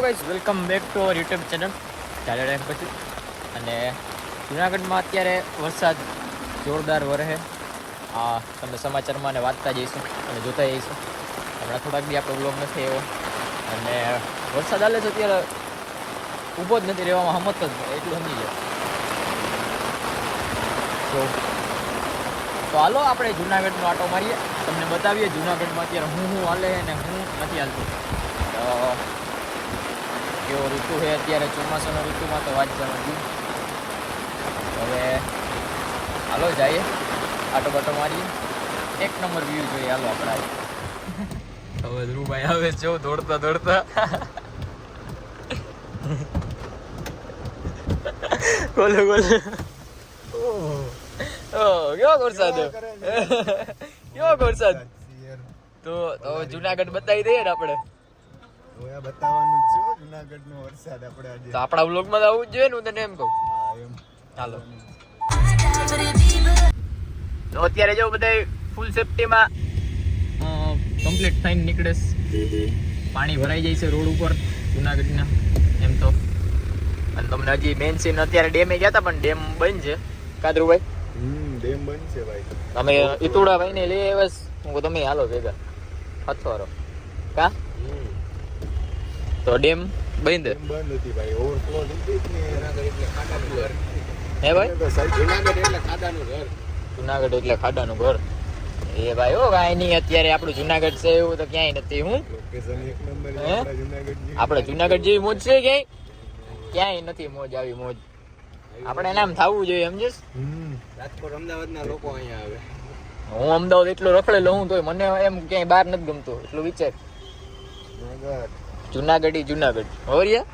Guys, welcome back to our YouTube channel ચાલે time પછી. અને જુનાગઢમાં અત્યારે વરસાદ જોરદાર વરસે. આ તમે સમાચારમાં ને વાંચતા જઈશું અને જોતા જઈશું. હમણાં થોડાક દી આપણો બ્લોગ નથી એવો અને વરસાદ હાલે છે અત્યારે ઊભો જ નથી રહેવામાં, હમત જ એટલું સમજી જાય. તો હાલો આપણે જુનાગઢનો આંટો મારીએ, તમને બતાવીએ જુનાગઢમાં અત્યારે હું હાલે ને હું નથી હાલતું. તો કેવો ઋતુ છે અત્યારે, ચોમાસાનો ઋતુમાં તો વાત જવાનું. હવે હાલો જઈએ, આટો બાટો મારીએ, એક નંબર વ્યૂ જોઈએ. હાલો આપણે હવે ધ્રુવભાઈ આવે જો દોડતા દોડતા. બોલે બોલે. કેવો વરસાદ, કેવો વરસાદ. તો જુનાગઢ બતાવી દઈએ ને આપણે. બતાવવાનું છે જુનાગઢનો વરસાદ આપણે આજે. તો આપણા વ્લોગમાં આવવું જ જોઈએ ને, હું તને એમ કહું. હાલો તો અત્યારે જો બધા ફૂલ સેફટીમાં કમ્પ્લીટ થઈને નીકળે. પાણી ભરાઈ જાય છે રોડ ઉપર જુનાગઢના એમ તો. અને તમને હજી મેન સીન અત્યારે ડેમે ગયા હતા પણ ડેમ બંધ છે. કાદરુભાઈ ડેમ બંધ છે ભાઈ. તમે ઈતુડા ભાઈ ને લઈ આવ્યા. હું તમે હાલો ભેગા હથવારો કા. તો ડેમ બંધ હતી ભાઈ, ઓવરફ્લો થઈ ગઈ ને એના કરી એટલે ખાડાનું ઘર. હે ભાઈ, જુનાગઢ એટલે ખાડાનું ઘર. જુનાગઢ એટલે ખાડાનું ઘર. એ ભાઈ ઓ કાંઈ નહીં, અત્યારે આપણું જુનાગઢ છે એવું તો ક્યાંય નથી. હું લોકેશન એક નંબર છે જુનાગઢ. આપણે જુનાગઢ જેવી મોજ છે ક્યાંય નથી મોજ આવી મોજ. આપણે નામ થવું જોઈએ, સમજીશ. રાજકોટ અમદાવાદના લોકો અહીંયા આવે. હું અમદાવાદ એટલો રખડેલો હું તોય મને એમ ક્યાંય બહાર નથી ગમતું. એટલું વિચાર જુનાગઢ જુનાગઢ હોરિયા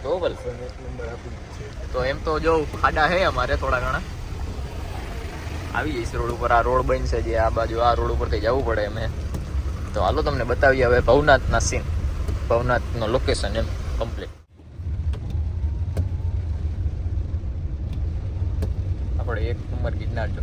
તો ભલે એક નંબર આપી છે. તો એમ તો જો ખાડા હે અમારે થોડા ઘણા આવી જઈશ રોડ ઉપર. આ રોડ બનશે જે આ બાજુ, આ રોડ ઉપરથી જવું પડે એમ. તો હાલો તમને બતાવીએ હવે ભવનાથના સીન, ભવનાથનો લોકેશન એમ કમ્પ્લીટ. આપણે એક નંબર ગિરનાર જો.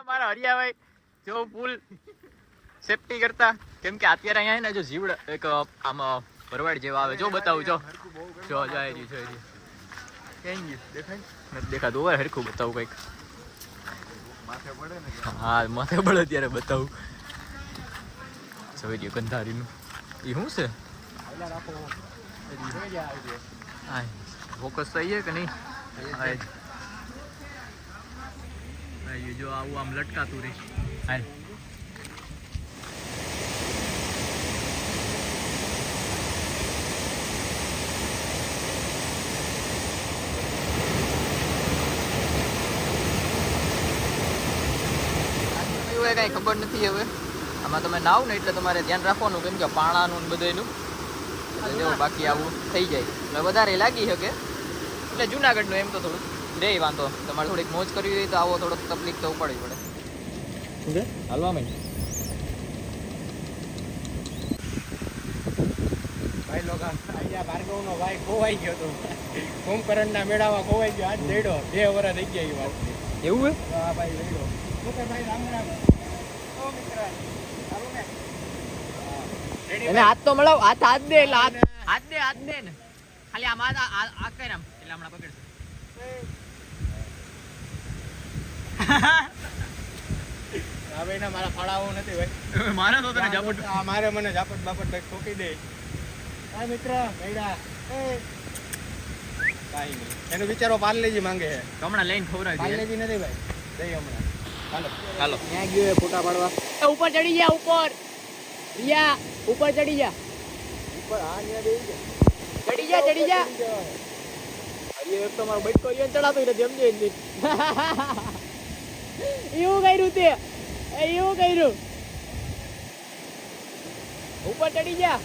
મારા હરિયાભાઈ જો ફૂલ સેફટી કરતા, કેમ કે અત્યારે અહીંયા ને જો જીવડા એક આમ ભરવાડ જેવા આવે. જો બતાવું જો જો જાય રહ્યું છે દેખાય નથી દેખાતું. ઓવર હરખું બતાવું કંઈક માથે પડે ને. હા માથે પડે ત્યારે બતાવું. જોઈ રહ્યું ગંધારીનું એ શું છે. હા ફોકસ થઈએ કે નહીં. જો આવું આમ લટકાતું રહે. હાલ કઈ ખબર નથી હવે આમાં. તમે નાવ ને એટલે તમારે ધ્યાન રાખવાનું, કેમ કે પાણાનું ને બધાનું જો બાકી આવું થઈ જાય એટલે વધારે લાગી શકે. એટલે જુનાગઢનું એમ તો થોડું રે વાંધો. તમારે થોડીક મોજ કરવી હોય તો આવો, થોડોક તકલીફ તો પડવી પડે. હાલવા માંડ ભાઈ લોકો અહીંયા ભાર્ગવનો ભાઈ ખોવાઈ ગયો હતો કુંભકરણના મેળામાં ખોવાઈ ગયો આજ દેડો 2 વર્ષ થઈ ગયા એ વાત એવું હે હા ભાઈ દેડો શું કે ભાઈ રામ રામ ઓ મિત્ર સારું ને એને હાથ તો મળાવ હાથ દે એટલે હાથ દે ને ખાલી આમ આ કર આમ એટલે હમણાં પકડશે હા ભાઈ ના મારા ફાળાવો નથી ભાઈ મારે તો તને ઝાપટ મારે મને ઝાપટ બાપટ ભાઈ ઠોકી દે હા મિત્ર મેળા કાઈ નહીં એનો બિચારો પાર્લેજી માંગે છે હમણાં લઈને ખવડાવી દે પાર્લેજી નથી ભાઈ દઈ હમણાં હાલો ત્યાં ગયો એ ફોટા પાડવા ઉપર ચડી જા ઉપર રિયા ઉપર ચડી જા ઉપર હા ત્યાં દઈ દે ચડી જા હજી એક તો મારો બટકો યો ચડાતો નથી સમજે નહીં એવું કર્યું તે એવું કર્યું ઉપર ચડી જા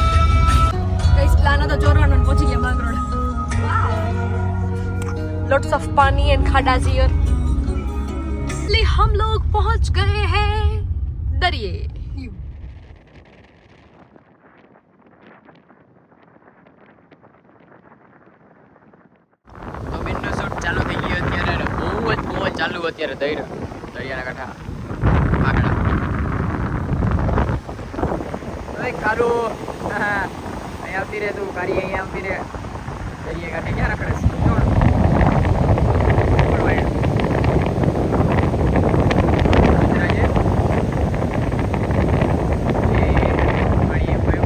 गाइस प्लान था चोरवान में पहुंच गया मैंग्रोव लॉट्स ऑफ पानी एंड खड्डास हियर इसलिए हम लोग पहुंच गए हैं दरिये તો વિન્ડો શૂટ ચાલુ થઈ ગયો અત્યારે અને બહુ જ ચાલુ અત્યારે દરિયાના કાંઠા આગળ ઓય કારું અહીં આવતી રે તું કારી અહીં આવતી રે દરિયા કાંઠે ક્યાં રખડે છે જોડ ઉપર વાળે રાજે એ મળીએ ભાઈ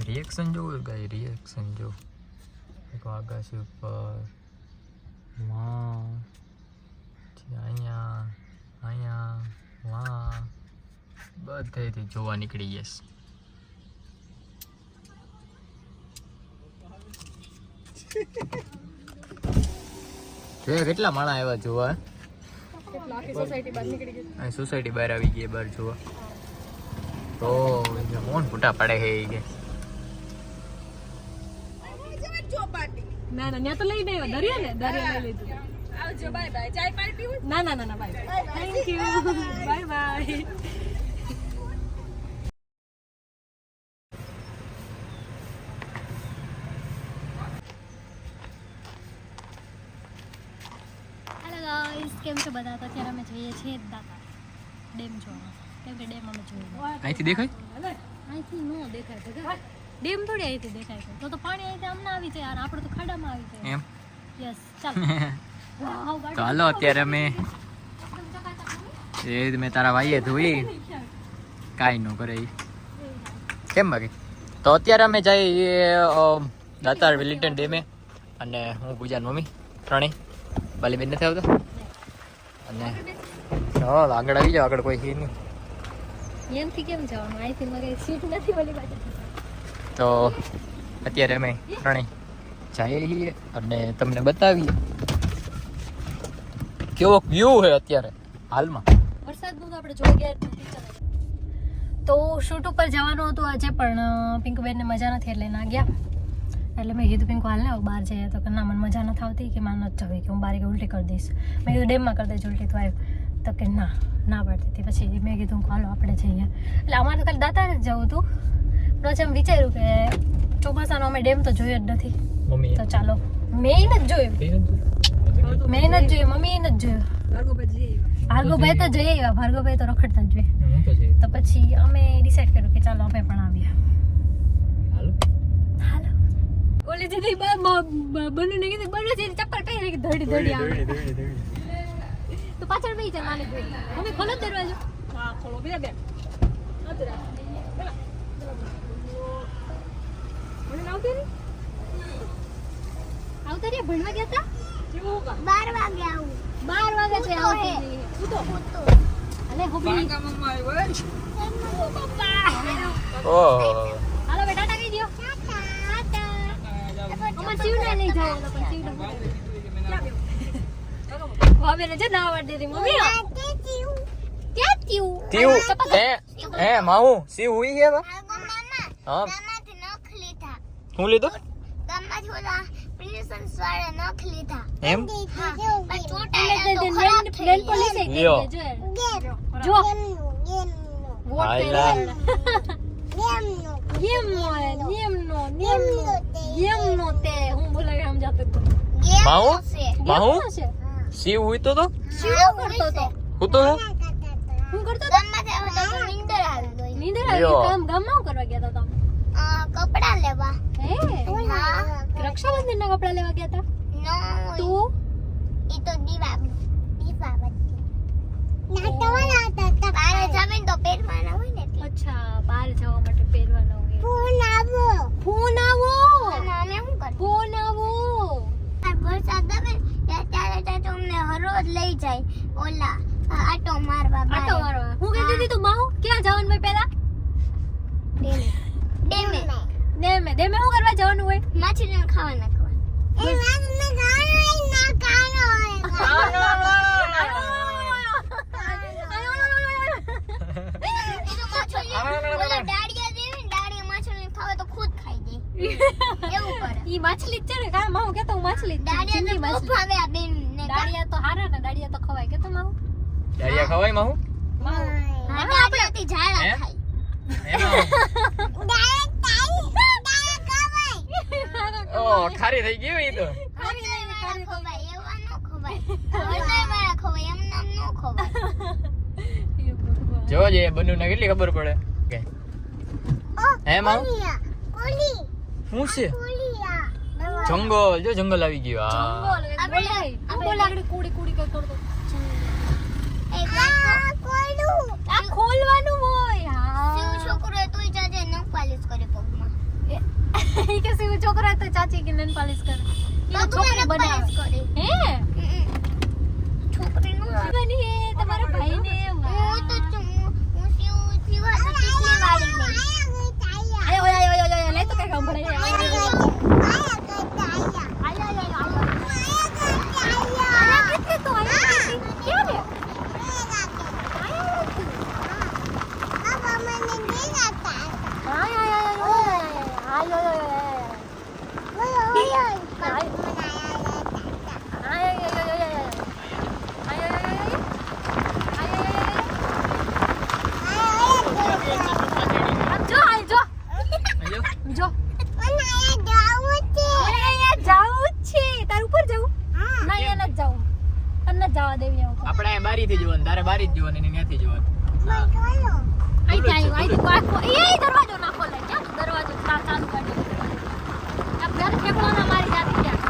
રિએક્શન જોવું ગાય રિએક્શન જો એક આકાશ ઉપર વાહ અહીંયા અહીંયા વાહ બધેથી જોવા નીકળી જઈશ કેટલા માણસ આવ્યા જોવા સોસાયટી બહાર આવી ગઈ બહાર જોવા તો મોન ફૂટા પડે છે કે ના ના ત્યાં તો લઈ આવ્યો દરિયા ને દરિયા લઈ લીધું આવજો બાય બાય ચાય પાણી પીવું ના ના ના bye thank you bye bye hello guys કેમ છો બધા તો અત્યારે અમે જઈએ છીએ દાતા ડેમ જોવા કેમ કે ડેમ અમે જોયું અહીંથી દેખાય અહીંથી ન દેખાય તો ડેમ થોડી અહીંથી દેખાય છે તો પાણી અહીંથી અમને આવી જાય યાર આપણે તો ખાડામાં આવી જાય એમ યસ ચાલો તો હાલો અત્યારે અમે એ મેં તારા ભાઈએ ધોઈ કાંઈ ન કરે ઈ. કેમ બાકી તો અત્યારે અમે જઈએ દાતાર વિલિંગ્ટન ડેમે અને હું પૂજાની મમ્મી ત્રણેય બાલીબેન નથી આવતા અને હા આગળ આવી જાવ, આગળ કોઈ છે નહીં. એમથી કેમ જવાનું? અહીંથી મારે સીટ નથી ઓલી બાજુ. તો અત્યારે અમે ત્રણેય જઈએ છીએ અને તમને બતાવીએ કેવો વ્યૂ છે અત્યારે હાલમાં. વરસાદનું તો આપણે જોઈ ગયા જ નથી. ચાલો. તો શૂટ ઉપર જવાનું હતું આજે, પણ પિંકુબેનને મજા નથી એટલે ના ગયા. એટલે મેં કીધું પિંકુ હાલ ને બહાર જઈએ, તો કે ના મને મજા નથી આવતી, કે મારે નથી જવી, કે હું બારી ઉલટી કરી દઈશ. મેં કીધું ડેમમાં કરી દઈશ ઉલટી, તો આવ્યું તો કે ના પાડતી હતી. પછી મેં કીધું હાલો આપણે જઈએ. એટલે અમારે તો ખાલી દાતાને જ જવું હતું, પછી એમ વિચાર્યું કે ચોમાસાનો અમે ડેમ તો જોયો જ નથી, મમ્મી તો ચાલો મેં નથી જોયું, મેં નથી જોયું, મમ્મીએ નથી જોયું. ભાર્ગવભાઈ તો જઈ આવ્યા, ભાર્ગવભાઈ તો રખડતા જ જોઈએ. તો પછી અમે ડિસાઈડ કર્યું કે ચાલો અમે પણ આવીએ. હાલો ઓલી દીદી બનુને કીધું બનુ છે ચપ્પલ પહેરી કે ધડી ધડી આવે. તો પાછળ બેસી જા નાની ભાઈ. મમ્મી ખોલો દરવાજો. હા ખોલો બે બે. આવતા રે ભણવા ગયા હતા? 12 વાગે આવું. 12 વાગે છે આવતી. અલે હોબી મમ્મા આવ્યો. પપ્પા. ઓહ હાલો બેટા ટાટા કહી દો. ટાટા. અમાર શિવને લઈ જાવ તો પણ શિવને ભાભી ને જ ના આવડ દેતી મમ્મી. ક્યાં તીવ હે માહુ સી હુઈ હે બા? હા હું લીધું એમ લ્યો જો હાયલા હું બોલાવી સમજાતો તો માહુ માહુ છે સી હુઈ તો શિવ કરતો તો હું તો હું કરતો તો નીંદર આવી લ્યો. ગામમાં શું કરવા ગયા હતા તમે? કપડા લેવા હે રક્ષાબંધન ના કપડા લેવા ગયા હતા નો તું ઈ તો દીવાબત્તી નાટવાના હતા બારે જમીન તો પહેરવાના હોય ને એટલે અચ્છા બહાર જવા માટે પહેરવાના હોય. ફોન આવો ફોન આવો અમે શું કર ફોન આવો વરસાદ આવે ત્યારે તો અમને હરોજ લઈ જાય ઓલા આટો મારવા આટો મારવા. હું કહેતી હતી તું માહુ ક્યાં જવાનું હોય પહેલા? ડેમે ડેમે શું કરવા જવાનું હોય? માછલીને ખાવા નાખવા એ વાતને ગાનો ના કાનો ઈ માછલી જ છે ને કા માહુ કેતો હું માછલી જ છું. જિંદગી માછલી. દાળિયા તો હારા ને દાળિયા તો ખવાય કેતો માહુ દાળિયા ખવાય માહુ માહુ આપણાથી ઝાડા હે? ખાય ઓ ખારી થઈ ગઈ ઈ તો જો જે બનુ ને કેટલી ખબર પડે કે હે માહુ શું છે જંગલ જો જંગલ આવી ગયું આ બોલાગડી કુડી કુડી કઈ કરતો આ ખોલવાનું હોય. હા ઈ કે સીવ છોકરા તો ચાચી કે નન પાલિશ કરે. ઈ તો છોકરી બનાવે. હે બની હે તમારા ભાઈને આયો લે તો કઈ સંભળાય તો ક્યાં રે જો જાવું છે તાર ઉપર જવું ના એ નથી જવું તને જવા દેવી આવું આપણે અહીં બારી થી જોવાનું તારે બારી જ જોવાની ને ત્યાંથી જોવાનું આઈ દરવાજો ના ખોલે ક્યાં દરવાજો ચાલુ કરી આ ઘર ઠેકવાના મારી જાતી ક્યાં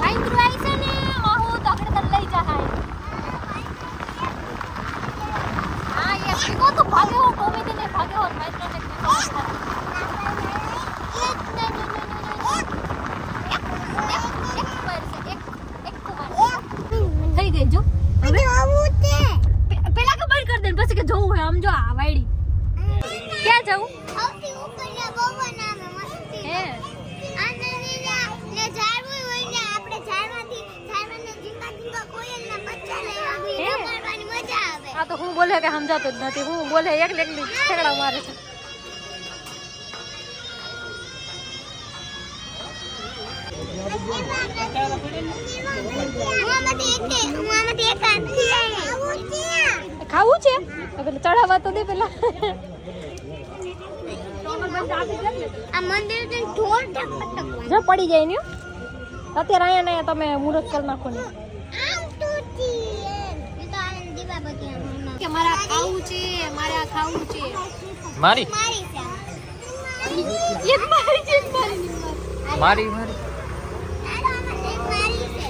આઈ ત્રુ આઈ છે ને માહુ તો આપણે તને લઈ જા હા એ શીખો તો ભાગ્યો કોમેડી ને ભાગ્યો માઇક્રો ને એક હવે આવું છે પેલા કે બંધ કરી દે પછી કે જોવું હોય આમ જો આ વાયડી ક્યાં જવું સૌથી ઉપરના પવન આવે મસ્તી હે આને ને ઝાડવું હોય ને આપણે ઝાડમાંથી ઝીંગા ઝીંગા કોયલના બચ્ચા લેવા વિડિયો કરવાની મજા આવે આ તો હું બોલે કે સમજાતો જ નથી હું બોલે એકલી ઠેકડા મારે છે ખાવું છે પેલા ચડાવવા તો દે પેલા આ મંદિર ને ઢોર ઠક જો પડી જાય ને અત્યારે અહીંયા ને તમે મુહૂર્ત કરી નાખો ને આમ તૂટી એ તો આ દીવા બધી આમ કે મારે આ ખાવું છે મારે આ ખાવું છે મારી મારી છે એક મારી છે મારી મારી આનો આમાં એક મારી છે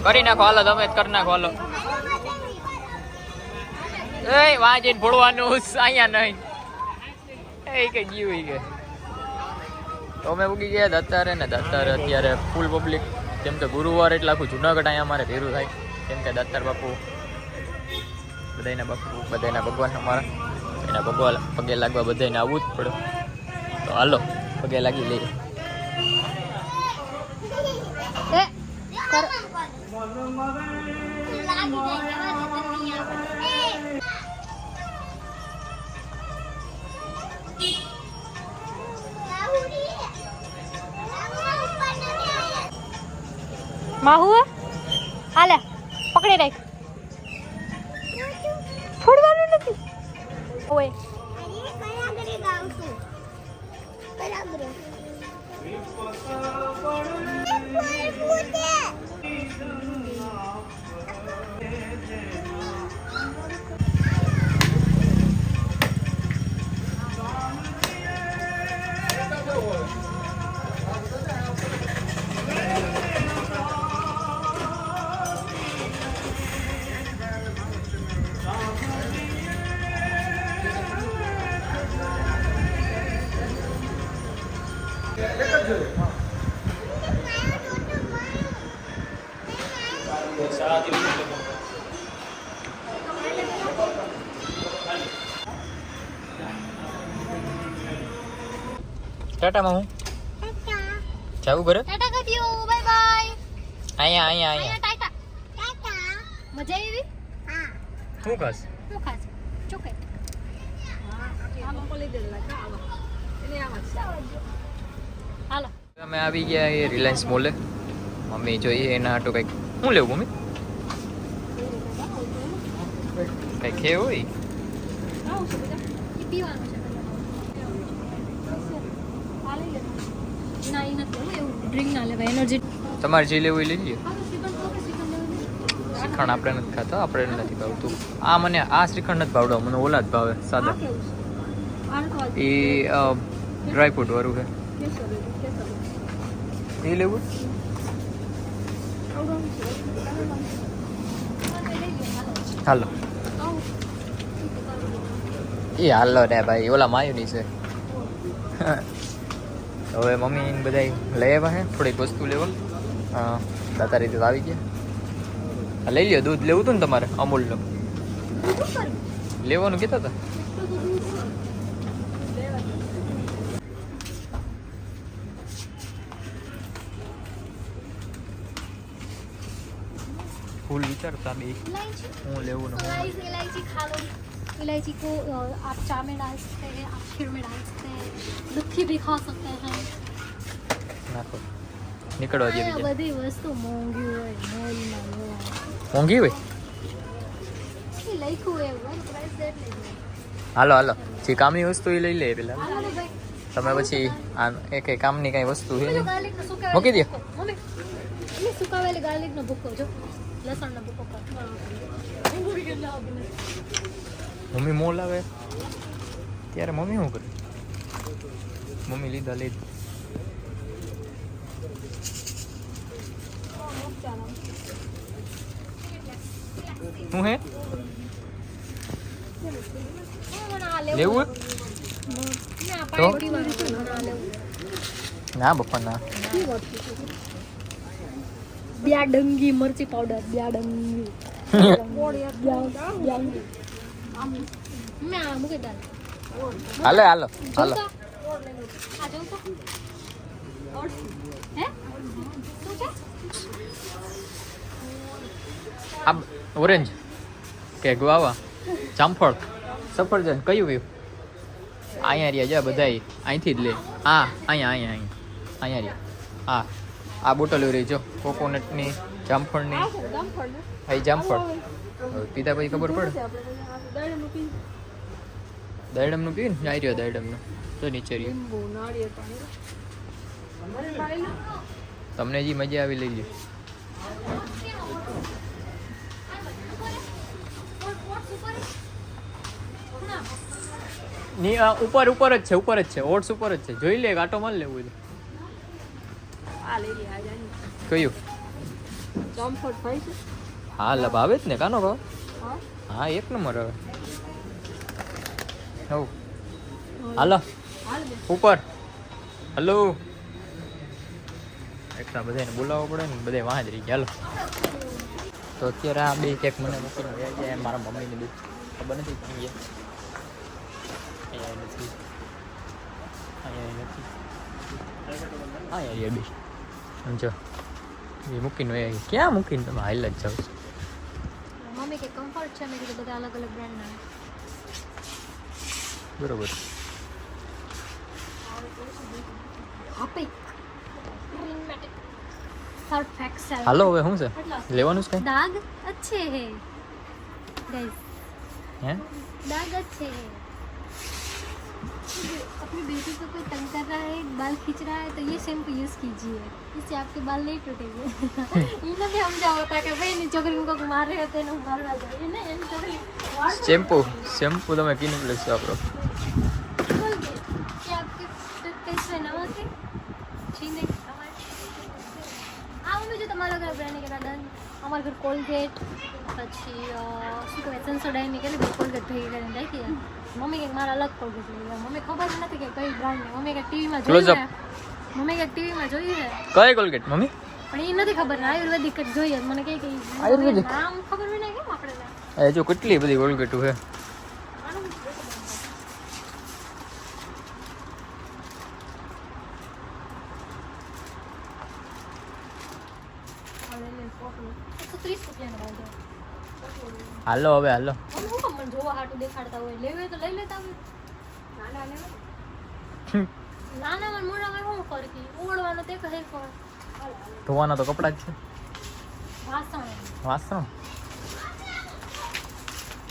કરી નાખો હાલો તમે જ કરી નાખો હાલો એ વાંચીને ફોડવાનું અહીંયા નહીં એ કે ગયું ઈ કે તો અમે ઉગી ગયા દત્તારે ને દત્તારે અત્યારે ફૂલ પબ્લિક કેમ કે ગુરુવાર એટલે આખું જુનાગઢ અહીંયા અમારે ભેરું થાય કેમ કે દત્તાર બાપુ બધાના ભગવાન અમારા એના ભગવાન પગે લાગવા બધાને આવવું જ પડે તો હાલો પગે લાગી લઈએ એ કર માહુ હાલે પકડી રાખ ફોડવાનું નથી ઓય ટાટામાં હું જાવું ઘરે ટાટા કરી દો બાય બાય અહીંયા ટાટા મજા આવી શું ખાસ શું ખાસ ચોકલેટ હાલો અમે આવી ગયા એ રિલાયન્સ મોલે મમ્મી જોઈએ એના હાટું કંઈક શું લેવું મમ્મી કંઈક ખે હોય પીવાનું છે ના એ નથી એવું ડ્રિંક ના લેવાય એનર્જી તમારે જે લેવું એ લઈ લઈએ શ્રીખંડ આપણે નથી ખાતા આપણે નથી ભાવતું આ મને આ શ્રીખંડ નથી ભાવડો મને ઓલા જ ભાવે સાદા એ ડ્રાય ફ્રૂટ વાળું છે એ લેવું હાલો એ હાલો ને ભાઈ ઓલા માયુની છે હવે મમ્મી બધા લઈ આવ્યા છે થોડીક વસ્તુ લેવા દાતા રીતે આવી ગયા લઈ લ્યો દૂધ લેવું હતું ને તમારે અમૂલનું લેવાનું કહેતા હતા फूल विचारता भी हूँ ले इलायची खा लो इलायची को आप चाय में डाल सकते हैं आप खीर में डाल सकते हैं दुखी भी खा सकते हैं नाखो निकलवा दिया बीजा बड़ी वस्तु मोंगी હોય મોલમાં મોંઘી હોય એ લખ્યું હોય વન પ્રાઇસ દેટ લઈ હાલો હાલો જે કામની વસ્તુ એ લઈ લે પેલા તમે પછી આ એક કામની કઈ વસ્તુ છે મૂકી દે મમ્મી એ સુકાવેલી ગાર્લિક નો ભૂકો જો લસણ નો ભૂકો કર મમ્મી મોલ આવે ત્યારે મમ્મી શું કરે મમ્મી લીધા લઈ શું હે લેવું તો ના બપ્પા ના બ્યાડંગી મરચી પાવડર બ્યાડંગી મેં આ મૂકી દાલ હાલો હાલો હાલો આ જવું તો હે શું છે આ ઓરેન્જ કે ગુઆવા જામફળ સફરજન કયું વ્યૂ અહીંયા રહ્યા જા બધાય અહીંથી જ લે હા અહીંયા અહીંયા અહીંયા અહીંયા રહ્યા હા આ બોટલ રહી જો કોકોનટની જામફળની અહીં જામફળ હવે પીધા પછી ખબર પડે દરડમનું પીવું ને આવી રહ્યો દરડમનું તો નીચે રહ્યું તમને જે મજા આવી લઈ લો ની ઉપર ઉપર જ છે ઓટ્સ ઉપર જ છે જોઈ લે આટો માર લેવું કયું હા લબ આવે જ ને કાનો ભાવ હા એક નંબર હવે હવ હાલો ઉપર હલો એકલા બધાને બોલાવવો પડે ને બધે વાં જ રહી ગયા હાલો તો અત્યારે આ બે કેક મને મૂકીને ગયા છે મારા મમ્મીને બે ખબર નથી ક્યાં ગયા અહીંયા નથી હા યાર એ બે સમજો એ મૂકીને વયા ક્યાં મૂકીને તમે હાલ જ જાઓ છો મમ્મી કે કમ્ફર્ટ છે મેં કીધું બધા અલગ અલગ બ્રાન્ડના બરોબર આપે સર્ફ એક્સેલ હાલો હવે શું છે લેવાનું છે दाग अच्छे हैं गाइस હે दाग अच्छे हैं अपनी बेटी को कोई तंग कर रहा है बाल खींच रहा है तो ये शैम्पू यूज कीजिए इससे आपके बाल नहीं टूटेंगे इन्हें भी समझा होता है कि भाई नी छोकरी को मार रहे होते हैं मारवा जाए ना इन छोकरी શેમ્પુ તમે કીનું પ્લેસ વાપરો बोल दे कि आपके टूथपेस्ट में नमक है छीने આ મમ્મી જો તમારા ઘર બ્રાન્ડ કે દાદા અમારા ઘર કોલગેટ પછી શું કહેવાય સેન્સોડાઈન કે કોલગેટ ભેગી કરીને રાખી મમ્મી કે મારા અલગ કોલગેટ લઈ ગયા મમ્મી ખબર નથી કે કઈ બ્રાન્ડ ને મમ્મી કે ટીવીમાં જોયું છે મમ્મી કે ટીવીમાં જોયું છે કઈ કોલગેટ મમ્મી પણ એ નથી ખબર ને આયુર્વેદિક જ જોઈએ મને કઈ કઈ આયુર્વેદિક? નામ ખબર હોય ને કેમ આપણે એ જો કેટલી બધી કોલગેટો છે હાલો હવે હાલો મને જોવા હાટું દેખાડતા હોય લેવે તો લઈ લેતા હોય નાના મને મોઢામાં શું ફરકી ઉગડવાનો તે કહે પણ ધોવાના તો કપડાં જ છે વાસણ વાસણ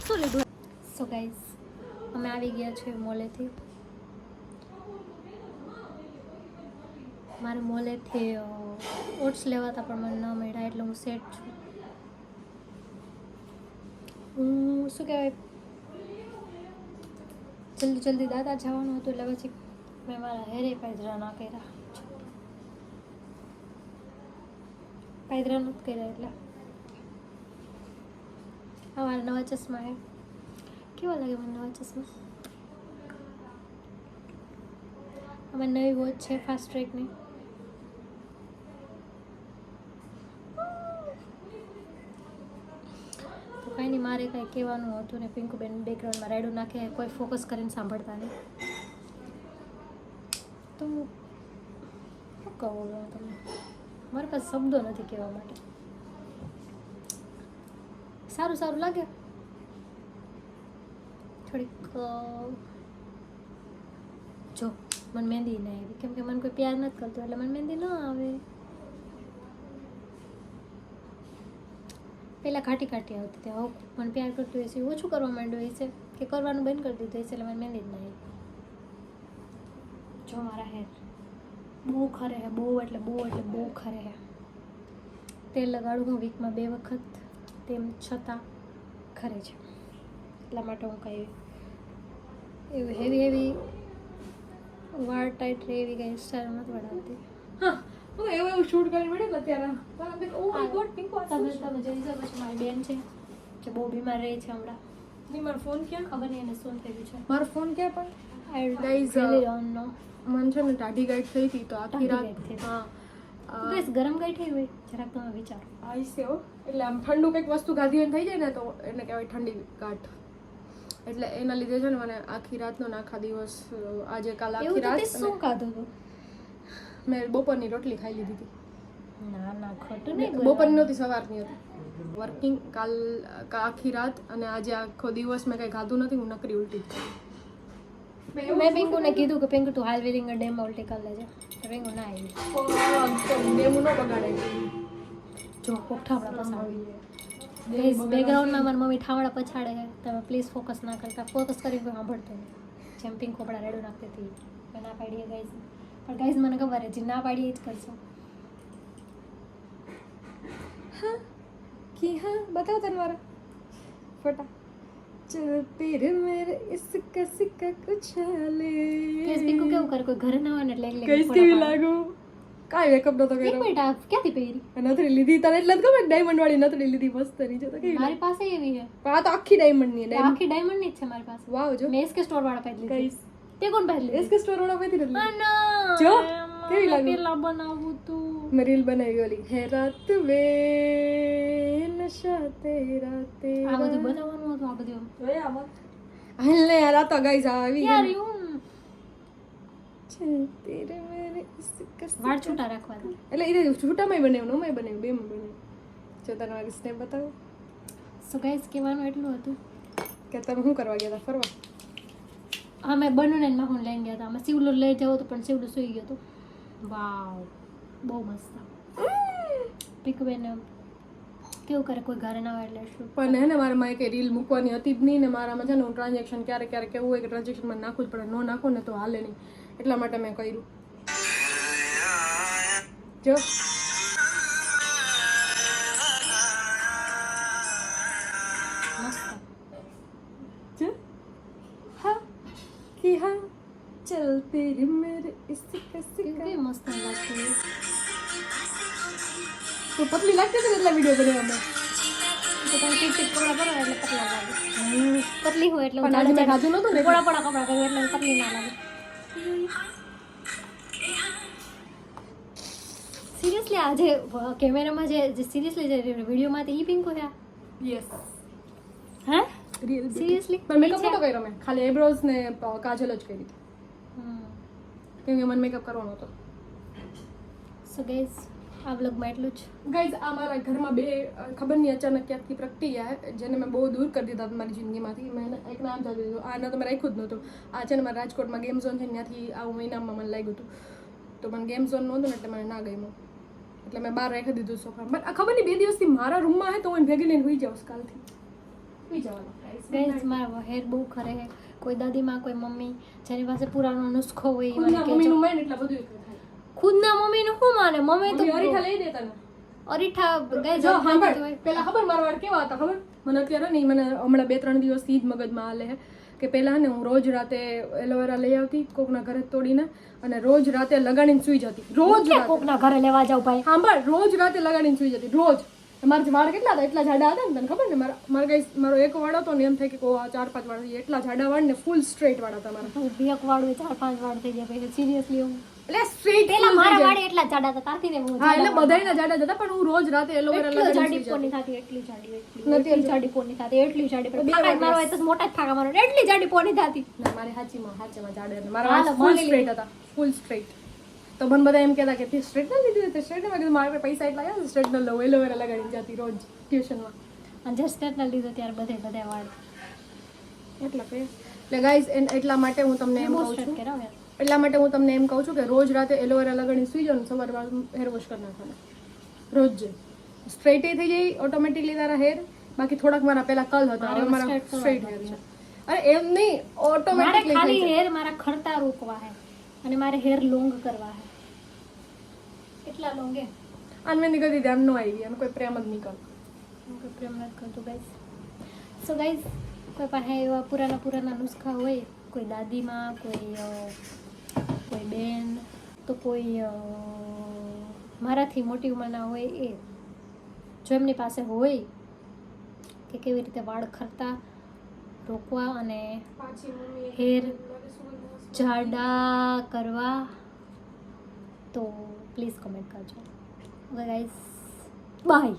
શું લીધું સો ગાઈસ અમે આવી ગયા છીએ મોલેથી મારે મોલેથી ઓટ્સ લેવાતા પણ મને ન મળ્યા એટલે હું સેટ છું હું શું કહેવાય જલ્દી દાદા જવાનું હતું એટલે પછી મેં મારા હેરે પાયદરા ના કર્યા પાયદરા નથી કર્યા એટલે આ મારા નવા ચશ્મા હે કેવા લાગે મને નવા ચશ્મા અમે નવી વોચ છે ફાસ્ટ ટ્રેકની તો કાંઈ નહીં મારે કાંઈ કહેવાનું હતું ને પિંકુબેન બેકગ્રાઉન્ડમાં રાયડું નાખે કોઈ ફોકસ કરીને સાંભળતા નહીં તો હું શું કહું તમને મારી પાસે શબ્દો નથી કહેવા માટે સારું લાગે થોડીક જો મને મહેંદી ના આવી કેમ કે મને કોઈ પ્યાર નથી કરતું એટલે મને મહેંદી ન આવે પહેલાં ઘાટી આવતી હતી હવે મને પ્યાર કરતું હશે ઓછું કરવા માંડ્યું હશે કે કરવાનું બંધ કરી દીધું હશે એટલે મને મહેંદી જ ના આવી જો મારા હેર બહુ ખરે હે બહુ એટલે બહુ ખરે હે તેલ લગાડું હું વીકમાં 2 વખત તેમ છતાં ખરે છે એટલા માટે હું કાંઈ એવું હેવી વાળ ટાઈટ રહે એવી કાંઈ સ્ટાઈલ નથી વડાવતી હું એવું શૂટ કરી મળે અત્યારે ઓ માય ગોડ પિંકો તમે જોઈ શકો છો મારી બેન છે જે બહુ બીમાર રહી છે હમણાં ની મારો ફોન ક્યાં ખબર નહીં એને શું થયું છે મારો ફોન ક્યાં પણ આઈ Guys, ડોન્ટ નો મને છે ને ટાઢી ગાઈડ થઈ હતી તો આખી ટાઢી રાત ગાંઠ થઈ હતી. હા ગેસ ગરમ ગઈ થઈ હોય જરાક તમે વિચારો આઈ સે ઓ એટલે આમ ઠંડુ કંઈક વસ્તુ ખાધી હોય ને થઈ જાય ને તો એને કહેવાય ઠંડી ગાંઠ. એટલે એના લીધે છે ને મને આખી રાતનો ને આખા દિવસ આજે કાલ આખી એવું તો રાત તે શું ખાધું હતું? મેં બપોરની રોટલી ખાઈ લીધી હતી. ના ના ખોટું નહીં બપોરની નહોતી, સવારની હતી. વર્કિંગ કાલ આખી રાત અને આજે આખો દિવસ મેં કંઈ ખાધું નથી. હું નકરી ઉલટી જ કરી. મેં પિંકુને કીધું કે પિંકુ તું હાલ વિલિંગ ડેમ ઉલટી કરી લેજે, તો પિંકુ ના આવી. ડેમું ન બગાડે. જો કોક ઠામડા પછાડી ગાઈઝ બેકગ્રાઉન્ડમાં મારી મમ્મી ઠામડા પછાડે છે. તમે પ્લીઝ ફોકસ ના કરતા, ફોકસ કરી કોઈ સાંભળતો નહીં. જેમ પિંકુ આપણા રેડું નાખતી હતી મેં ના પાડીએ ગાઈઝ, પણ ગાઈઝ મને ખબર છે જે ના પાડીએ જ કરશો. कि हाँ बताओ तन मारा फटा चल तेरे मेरे इसका सिक्का कुछाले ગાઈઝ પિંકુ કેવું કરે, કોઈ ઘરે ના હોય ને એટલે એટલે કઈસ કેવી લાગુ કાઈ મેકઅપ નતો એક કર્યો મિનિટ આ ક્યાંથી પહેરી? નથડી લીધી તને એટલે જ ખબર ડાયમંડ વાળી નથડી લીધી મસ્ત ની જો તો કેવી મારી પાસે એવી છે, પણ આ તો આખી ડાયમંડ ની તો આખી ડાયમંડ ની જ છે મારી પાસે. વાવ જો મેં એસકે સ્ટોર વાળા પહેરી લીધી. કઈસ તે કોણ પહેરી લીધી? એસકે સ્ટોર વાળા પહેરી લીધી આ ના જો, કેવી લાગુ? પેલા બનાવું તું. મેં રીલ બનાવી ઓલી હે રાત વે નશા તેરા આ તેરા બધું બનાવવાનું હતું, આ બધું હાલ ને યાર આ તો ગાઈસ આવી યાર એવું ચલ તેરે મેરે इसका વાળ છૂટા રાખવા દે. એટલે એ છૂટામાંય બનાવ્યું નોમાંય બનાવ્યું બેમાં બનાવ્યું. જો તને મારી સ્નેપ બતાવો સો ગાઈસ કહેવાનું એટલું હતું કે તમે શું કરવા ગયા હતા ફરવા? અમે બનુને માહુન લઈને ગયા હતા. અમે શિવલો લઈ જવો તો પણ શિવલો સૂઈ ગયો હતો. વાવ બહુ મસ્ત. પીકુબેન કેવું કરે કોઈ ઘરે ના હોય એટલે શું. પણ હે ને મારામાં એક રીલ મૂકવાની હતી જ નહીં ને મારામાં છે ને હું ટ્રાન્ઝેક્શન ક્યારેક ક્યારેક એવું હોય કે ટ્રાન્ઝેક્શનમાં નાખવું જ પડે, ન નાખો ને તો હાલે નહીં. એટલા માટે મેં કર્યું. જો મસ્ત. જો હા कि हाँ चल तेरे मेरे इसका सिक्का કેવી મસ્ત લાગતી. તો પતલી લાગતી હતી ને એટલા વિડીયો બનાવવામાં. તો તમે ટીક ટીક કપડા પહેરો એટલે પતલા લાગે. પતલી હોય એટલે પણ આજે મેં ખાધું નહોતું ને પોળા પોળા કપડા પહેરું એટલે પતલી ના લાગે. સિરિયસલી આજે કેમેરામાં જે સિરિયસલી જે વિડીયોમાં તે ઈ પિંકુ છે. યસ હે રીલ સિરિયસલી પણ મેકઅપ નહોતો કર્યો મેં, ખાલી આઈબ્રોઝ ને કાજલ જ કરી કેમ કે મને મેકઅપ કરવાનો હતો. સો ગાઈઝ આ વ્લોગમાં એટલું જ. ગાઈઝ આ મારા ઘરમાં બે ખબર નહીં અચાનક ક્યાંકથી પ્રગટી ગયા જેને મેં બહુ દૂર કરી દીધા મારી જિંદગીમાંથી. મેં એક નામ જાણી દીધું, આના તો મેં રાખ્યું જ નહોતું. આ છે ને મારા રાજકોટમાં ગેમ ઝોન છે ને ત્યાંથી આવું મહિનામાં મને લાગ્યું હતું તો મને ગેમ ઝોન નહોતું ને એટલે મને ના ગમ્યું એટલે મેં બહાર રાખી દીધું સોફા. બટ ખબર નહીં 2 દિવસથી મારા રૂમમાં હે તો હું ભેગી લઈને હોઈ જાઉં કાલથી હોઈ જવાનું. ગાઈઝ મારા હેર બહુ ખરે છે. કોઈ દાદીમાં કોઈ મમ્મી જેની પાસે પુરાનો નુસ્ખો હોય એ મને ખુદના કહેજો. મમ્મીનું માઇન્ડ એટલે બધું એક થાય. ખુદના મમ્મીનું શું માને? મમ્મી તો મમ્મી અરીઠા લઈ દેતા ને અરીઠા ગાઈઝ જો સાંભળ પેલા ખબર મારા વાળ કેવા હતા ખબર મને અત્યારે નહીં મને હમણાં 2-3 દિવસથી જ મગજમાં હાલે છે કે પહેલા ને હું રોજ રાતે એલોવેરા લઈ આવતી કોકના ઘરે તોડીને અને રોજ રાતે લગાડીને સૂઈ જતી. રોજ રાતે. કોકના ઘરે લેવા જાવ ભાઈ. સાંભળ રોજ રાતે લગાડીને સૂઈ જતી રોજ. મારા જે વાળ કેટલા હતા એટલા જાડા હતા ને તને ખબર ને મારા ગાઈસ મારો એક વાળ હતો ને એમ થાય કે 4-5 વાળ એટલા જાડા વાળ ને ફૂલ સ્ટ્રેટ વાળ હતા મારા. હું બે વાળ 4-5 વાળ થઈ જાય પછી સિરિયસલી હું એટલે સ્ટ્રેટ પેલા મારા વાળ એટલા જાડા હતા તારથી ને હું હા એટલે બધાયના જાડા હતા પણ હું રોજ રાતે એલોવેરા એટલી લગાડીને જાડી સૂઈ પોની જતી. થતી એટલી જાડી એટલી જાડી પોની થતી એટલી જાડી પણ ફાકા મારો હોય તો મોટા જ ફાકા મારો એટલી જાડી પોની થતી. ના મારી હાચીમાં જાડે હતા મારા વાળ ફૂલ સ્ટ્રેટ હતા ફૂલ સ્ટ્રેટ. તો મને બધા એમ કહેતા કે તે સ્ટ્રેટ ના લીધું તે સ્ટ્રેટ માં કીધું મારે પૈસા એટલા આવ્યા સ્ટ્રેટ ન લઉં એલોવેરા લગાડીને જતી રોજ ટ્યુશનમાં. અને જે સ્ટેટના લીધો ત્યારે બધા વાળ એટલે ગાઈઝ એટલા માટે હું તમને એમ બહુ કહું સ્ટ્રેટ છું કરાવ યાર. એટલા માટે હું તમને એમ કહું છું કે રોજ રાતે એલોવેરા લગાડીને સુઈ જાઓ ને સવારે હેર વોશ કરી નાખવાના રોજ સ્ટ્રેટ થઈ જાય ઓટોમેટિકલી તારા હેર. બાકી થોડાક મારા પેલા કલ હતા હવે મારા સ્ટ્રેટ હેર છે. અરે એમ નહીં મારે ઓટોમેટિકલી ખાલી હેર મારા ખરતા રોકવા હે અને મારે હેર લોંગ કરવા હે. કેટલા લોંગ હે અનમેની ગતિ ધ્યાન ન આવી અને કોઈ પ્રેમ જ નહીં કરતો. કોઈ પ્રેમ નથી કરતું ગાઈઝ. સો ગાઈઝ કોઈ પાસે એવા પુરાના નુસ્ખા હોય કોઈ દાદીમાં કોઈ બેન તો કોઈ મારાથી મોટી ઉંમરના હોય એ જો એમની પાસે હોય કે કેવી રીતે વાળ ખરતા રોકવા અને હેર જાડા કરવા તો પ્લીઝ કમેન્ટ કરજો. Okay guys by.